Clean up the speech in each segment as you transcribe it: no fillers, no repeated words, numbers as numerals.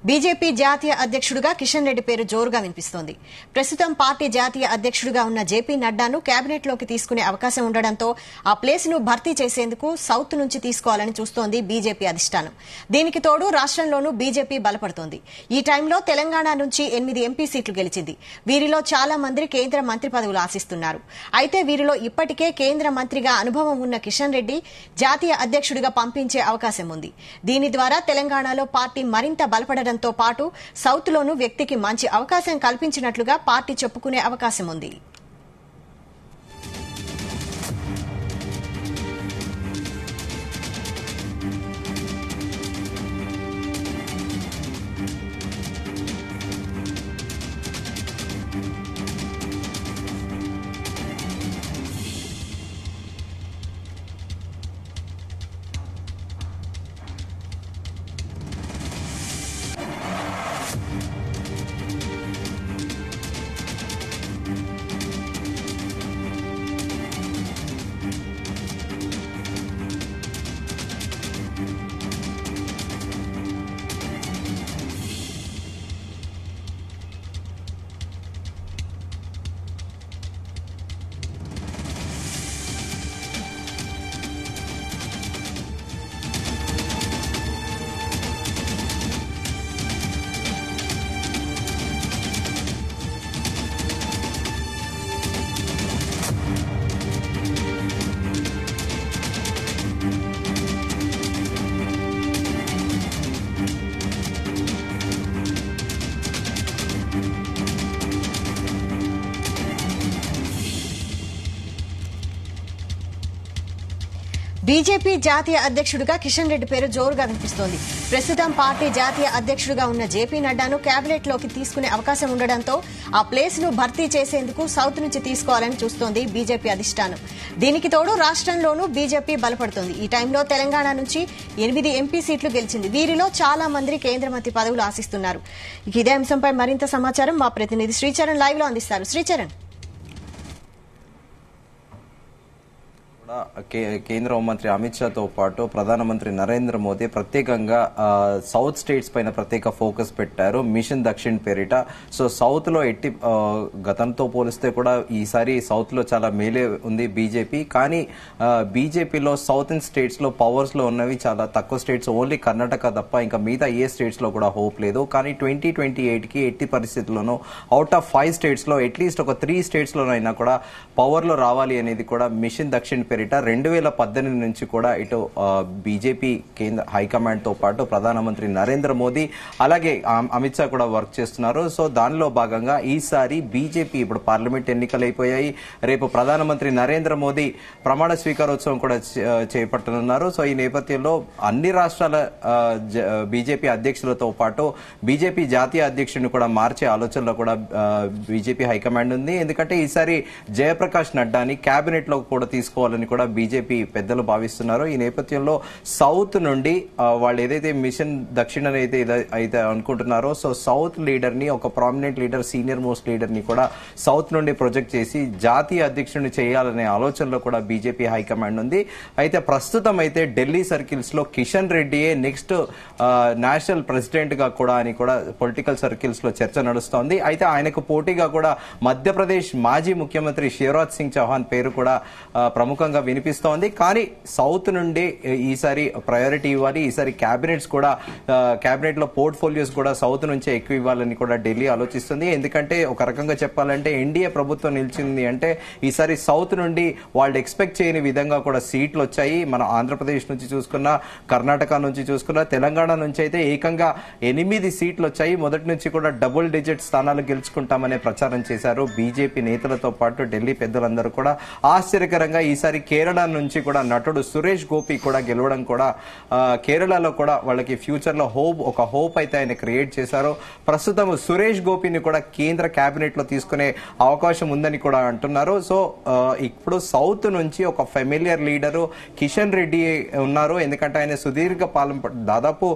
BJP జాతీయ అధ్యక్షుడిగా కిషన్ రెడ్డి పేరు జోరుగా వినిపిస్తోంది. ప్రస్తుతం పార్టీ జాతీయ అధ్యక్షుడిగా ఉన్న జేపీ నడ్డాను కేబినెట్లోకి తీసుకునే అవకాశం ఉండడంతో ఆ ప్లేస్ను భర్తీ చేసేందుకు సౌత్ నుంచి తీసుకోవాలని చూస్తోంది బీజేపీ అధిష్టానం. దీనికి తోడు రాష్ట్రంలోనూ బీజేపీ బలపడుతోంది. ఈ టైంలో తెలంగాణ నుంచి 8 ఎంపీ సీట్లు గెలిచింది. వీరిలో చాలా మంది కేంద్ర మంత్రి పదవులు ఆశిస్తున్నారు. అయితే వీరిలో ఇప్పటికే కేంద్ర మంత్రిగా అనుభవం ఉన్న కిషన్ రెడ్డి జాతీయ అధ్యక్షుడిగా పంపించే అవకాశం ఉంది. దీని ద్వారా తెలంగాణలో పార్టీ మరింత బలపడడంతో పాటు సౌత్ లోనూ వ్యక్తికి మంచి అవకాశం కల్పించినట్లుగా పార్టీ చెప్పుకునే అవకాశం ఉంది. బీజేపీ జాతీయ అధ్యక్షుడిగా కిషన్ రెడ్డి పేరు జోరుగా వినిపిస్తోంది. ప్రస్తుతం పార్టీ జాతీయ అధ్యక్షుడిగా ఉన్న జేపీ నడ్డాను కేబినెట్ లోకి తీసుకునే అవకాశం ఉండడంతో ఆ ప్లేస్ ను భర్తీ చేసేందుకు సౌత్ నుంచి తీసుకోవాలని చూస్తోంది బీజేపీ అధిష్టానం. దీనికి తోడు రాష్ట్రంలోనూ బీజేపీ బలపడుతోంది. ఈ టైంలో తెలంగాణ నుంచి 8 ఎంపీ సీట్లు గెలిచింది. వీరిలో చాలా మంది కేంద్ర మంత్రి పదవులు ఆశిస్తున్నారు. ఇదే అంశంపై మరింత సమాచారం మా ప్రతినిధి శ్రీచరణ్ లైవ్ లో అందిస్తారు. శ్రీచరణ్, కేంద్ర హోంమంత్రి అమిత్ షాతో పాటు ప్రధానమంత్రి నరేంద్ర మోదీ ప్రత్యేకంగా సౌత్ స్టేట్స్ పైన ప్రత్యేక ఫోకస్ పెట్టారు మిషన్ దక్షిణ్ పేరిట. సో సౌత్ లో గతంతో పోలిస్తే కూడా ఈసారి సౌత్ లో చాలా మేలే ఉంది బీజేపీ. కానీ బీజేపీలో సౌత్ ఇండ్ స్టేట్స్ లో పవర్స్ లో ఉన్నవి చాలా తక్కువ స్టేట్స్, ఓన్లీ కర్ణాటక తప్ప ఇంకా మిగతా ఏ స్టేట్స్ లో కూడా హోప్ లేదు. కానీ 2028 కి ఎట్టి పరిస్థితుల్లోనూ అవుట్ ఆఫ్ 5 స్టేట్స్ లో అట్లీస్ట్ ఒక 3 స్టేట్స్ లోనైనా కూడా పవర్ లో రావాలి అనేది కూడా మిషన్ దక్షిణ్ పేరిట 2018 నుంచి కూడా ఇటు బీజేపీ కేంద్ర హైకమాండ్ తో పాటు ప్రధానమంత్రి నరేంద్ర మోదీ అలాగే అమిత్ షా కూడా వర్క్ చేస్తున్నారు. సో దానిలో భాగంగా ఈసారి బీజేపీ ఇప్పుడు పార్లమెంట్ ఎన్నికలు అయిపోయాయి. రేపు ప్రధానమంత్రి నరేంద్ర మోదీ ప్రమాణ స్వీకారోత్సవం కూడా చేపట్టనున్నారు. సో ఈ నేపథ్యంలో అన్ని రాష్ట్రాల బీజేపీ అధ్యక్షులతో పాటు బీజేపీ జాతీయ అధ్యక్షుడిని కూడా మార్చే ఆలోచనలో కూడా బీజేపీ హైకమాండ్ ఉంది. ఎందుకంటే ఈసారి జయప్రకాష్ నడ్డాని కేబినెట్ లో కూడా తీసుకోవాలని కూడా బీజేపీ పెద్దలు భావిస్తున్నారు. ఈ నేపథ్యంలో సౌత్ నుండి వాళ్ళు ఏదైతే మిషన్ దక్షిణ అయితే అనుకుంటున్నారో, సో సౌత్ లీడర్ ని, ఒక prominent leader, senior most leader ని కూడా సౌత్ నుండి ప్రొజెక్ట్ చేసి జాతీయ అధ్యక్షుడిని చేయాలనే ఆలోచనలో కూడా బీజేపీ హైకమాండ్ ఉంది. అయితే ప్రస్తుతం అయితే ఢిల్లీ సర్కిల్స్ లో కిషన్ రెడ్డియే నెక్స్ట్ నేషనల్ ప్రెసిడెంట్ గా కూడా అని కూడా పొలిటికల్ సర్కిల్స్ లో చర్చ నడుస్తోంది. అయితే ఆయనకు పోటీగా కూడా మధ్యప్రదేశ్ మాజీ ముఖ్యమంత్రి శివరాజ్ సింగ్ చౌహాన్ పేరు కూడా ప్రముఖంగా వినిపిస్తోంది. కానీ సౌత్ నుండి ఈసారి ప్రయారిటీ ఇవ్వాలి. ఈసారి క్యాబినెట్ లో పోర్ట్ఫోలియోస్ కూడా సౌత్ నుంచే ఎక్కువ ఇవ్వాలని కూడా ఢిల్లీ ఆలోచిస్తుంది. ఎందుకంటే ఒక రకంగా చెప్పాలంటే ఎన్డీఏ ప్రభుత్వం నిలిచింది అంటే ఈసారి సౌత్ నుండి వాళ్ళు ఎక్స్పెక్ట్ చేయని విధంగా కూడా సీట్లు వచ్చాయి. మన ఆంధ్రప్రదేశ్ నుంచి చూసుకున్నా, కర్ణాటక నుంచి చూసుకున్నా, తెలంగాణ నుంచి అయితే ఏకంగా 8 సీట్లు వచ్చాయి. మొదటి నుంచి కూడా డబుల్ డిజిట్ స్థానాలు గెలుచుకుంటామనే ప్రచారం చేశారు బీజేపీ నేతలతో పాటు ఢిల్లీ పెద్దలందరూ కూడా. ఆశ్చర్యకరంగా ఈసారి కేరళ నుంచి కూడా నటుడు సురేష్ గోపి కూడా గెలవడం కూడా కేరళలో కూడా వాళ్ళకి ఫ్యూచర్ లో ఒక హోప్ అయితే ఆయన క్రియేట్ చేశారు. ప్రస్తుతం సురేష్ గోపిని కూడా కేంద్ర కేబినెట్ లో తీసుకునే అవకాశం ఉందని కూడా అంటున్నారు. సో ఇప్పుడు సౌత్ నుంచి ఒక ఫెమిలియర్ లీడరు కిషన్ రెడ్డి ఉన్నారు. ఎందుకంటే ఆయన సుదీర్ఘ పాలన దాదాపు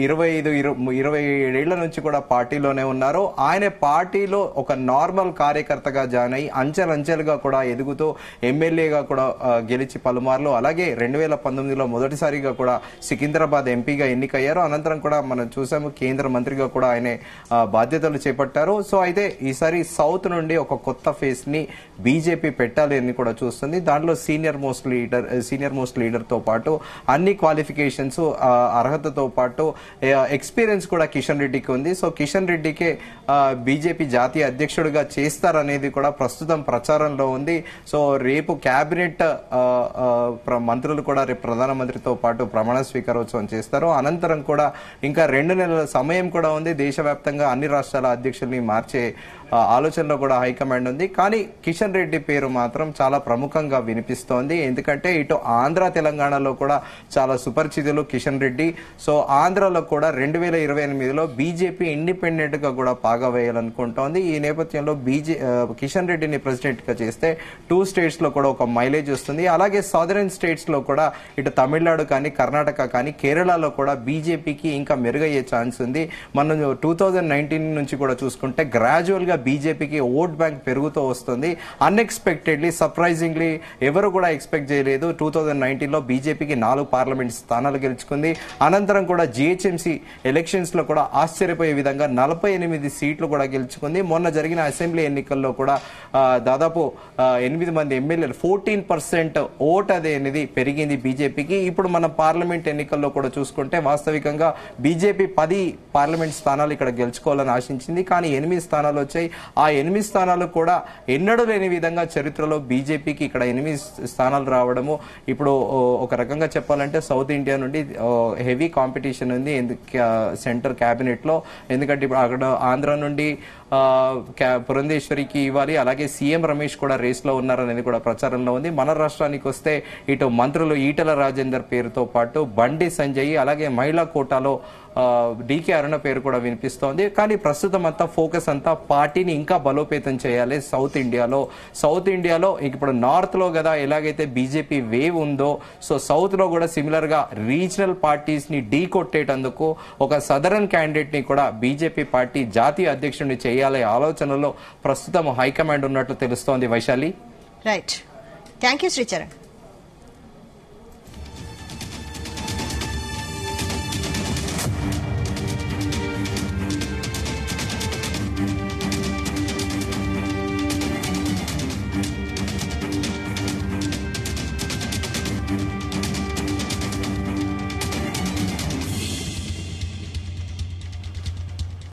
27 ఏళ్ల నుంచి కూడా పార్టీలోనే ఉన్నారు. ఆయన పార్టీలో ఒక నార్మల్ కార్యకర్తగా జాయిన్ అయ్యి అంచెలంచెలుగా కూడా ఎదుగుతూ ఎమ్మెల్యేగా కూడా గెలిచి పలుమార్లు, అలాగే 2019లో మొదటిసారిగా కూడా సికింద్రాబాద్ ఎంపీగా ఎన్నికయ్యారు. అనంతరం కూడా మనం చూసాము కేంద్ర మంత్రిగా కూడా ఆయన బాధ్యతలు చేపట్టారు. సో అయితే ఈసారి సౌత్ నుండి ఒక కొత్త ఫేస్ ని బీజేపీ పెట్టాలి అని కూడా చూస్తుంది. దాంట్లో సీనియర్ మోస్ట్ లీడర్ తో పాటు అన్ని క్వాలిఫికేషన్స్, అర్హతతో పాటు ఎక్స్పీరియన్స్ కూడా కిషన్ రెడ్డికి ఉంది. సో కిషన్ రెడ్డికే బీజేపీ జాతీయ అధ్యక్షుడిగా చేస్తారనేది కూడా ప్రస్తుతం ప్రచారంలో ఉంది. సో రేపు కేబినెట్ మంత్రులు కూడా రేపు ప్రధానమంత్రితో పాటు ప్రమాణ స్వీకారోత్సవం చేస్తారు. అనంతరం కూడా ఇంకా 2 నెలల సమయం కూడా ఉంది. దేశవ్యాప్తంగా అన్ని రాష్ట్రాల అధ్యక్షుల్ని మార్చే ఆలోచనలో కూడా హైకమాండ్ ఉంది. కానీ కిషన్ రెడ్డి పేరు మాత్రం చాలా ప్రముఖంగా వినిపిస్తోంది. ఎందుకంటే ఇటు ఆంధ్ర తెలంగాణలో కూడా చాలా సుపరిచితులు కిషన్ రెడ్డి. సో ఆంధ్రలో కూడా 2028లో బీజేపీ ఇండిపెండెంట్ గా కూడా పాగా వేయాలనుకుంటోంది. ఈ నేపథ్యంలో కిషన్ రెడ్డిని ప్రెసిడెంట్ గా చేస్తే 2 స్టేట్స్ లో కూడా ఒక మైలేజ్ వస్తుంది. అలాగే సదరన్ స్టేట్స్ లో కూడా ఇటు తమిళనాడు కానీ, కర్ణాటక కానీ, కేరళలో కూడా బీజేపీకి ఇంకా మెరుగయ్యే ఛాన్స్ ఉంది. మనం 2019 నుంచి కూడా చూసుకుంటే గ్రాడ్యువల్ గా బీజేపీకి ఓట్ బ్యాంక్ పెరుగుతూ వస్తుంది. అన్ఎక్స్పెక్టెడ్లీ, సర్ప్రైజింగ్లీ ఎవరు కూడా ఎక్స్పెక్ట్ చేయలేదు. 2019లో బీజేపీకి 4 పార్లమెంట్ స్థానాలు గెలుచుకుంది. అనంతరం కూడా జీహెచ్ఎంసీ ఎలక్షన్స్ లో కూడా ఆశ్చర్యపోయే విధంగా 48 సీట్లు కూడా గెలుచుకుంది. మొన్న జరిగిన అసెంబ్లీ ఎన్నికల్లో కూడా దాదాపు 8 మంది ఎమ్మెల్యేలు 14% ఓట్ అనేది పెరిగింది బీజేపీకి. ఇప్పుడు మన పార్లమెంట్ ఎన్నికల్లో కూడా చూసుకుంటే వాస్తవికంగా బీజేపీ 10 పార్లమెంట్ స్థానాలు ఇక్కడ గెలుచుకోవాలని ఆశించింది. కానీ 8 స్థానాలు వచ్చాయి. ఆ 8 స్థానాలు కూడా ఎన్నడూ లేని విధంగా చరిత్రలో బీజేపీకి ఇక్కడ 8 స్థానాలు రావడము ఇప్పుడు ఒక రకంగా చెప్పాలంటే సౌత్ ఇండియా నుండి హెవీ కాంపిటీషన్ ఉంది సెంటర్ క్యాబినెట్ లో. ఎందుకంటే ఇప్పుడు అక్కడ ఆంధ్ర నుండి పురంధేశ్వరికి ఇవ్వాలి, అలాగే సీఎం రమేష్ కూడా రేస్ లో ఉన్నారనేది కూడా ప్రచారంలో ఉంది. మన రాష్ట్రానికి వస్తే ఇటు మంత్రులు ఈటల రాజేందర్ పేరుతో పాటు బండి సంజయ్, అలాగే మహిళా కోటాలో డీకే అరుణ పేరు కూడా వినిపిస్తోంది. కానీ ప్రస్తుతం అంతా ఫోకస్ అంతా పార్టీని ఇంకా బలోపేతం చేయాలి సౌత్ ఇండియాలో ఇప్పుడు నార్త్ లో కదా ఎలాగైతే బీజేపీ వేవ్ ఉందో, సో సౌత్ లో కూడా సిమిలర్ గా రీజనల్ పార్టీస్ ని ఢీ కొట్టేటందుకు ఒక సదరన్ క్యాండిడేట్ ని కూడా బీజేపీ పార్టీ జాతీయ అధ్యక్షుడిని చేయాలనే ఆలోచనలో ప్రస్తుతం హైకమాండ్ ఉన్నట్లు తెలుస్తోంది. Vaishali. Right, thank you Sricharan.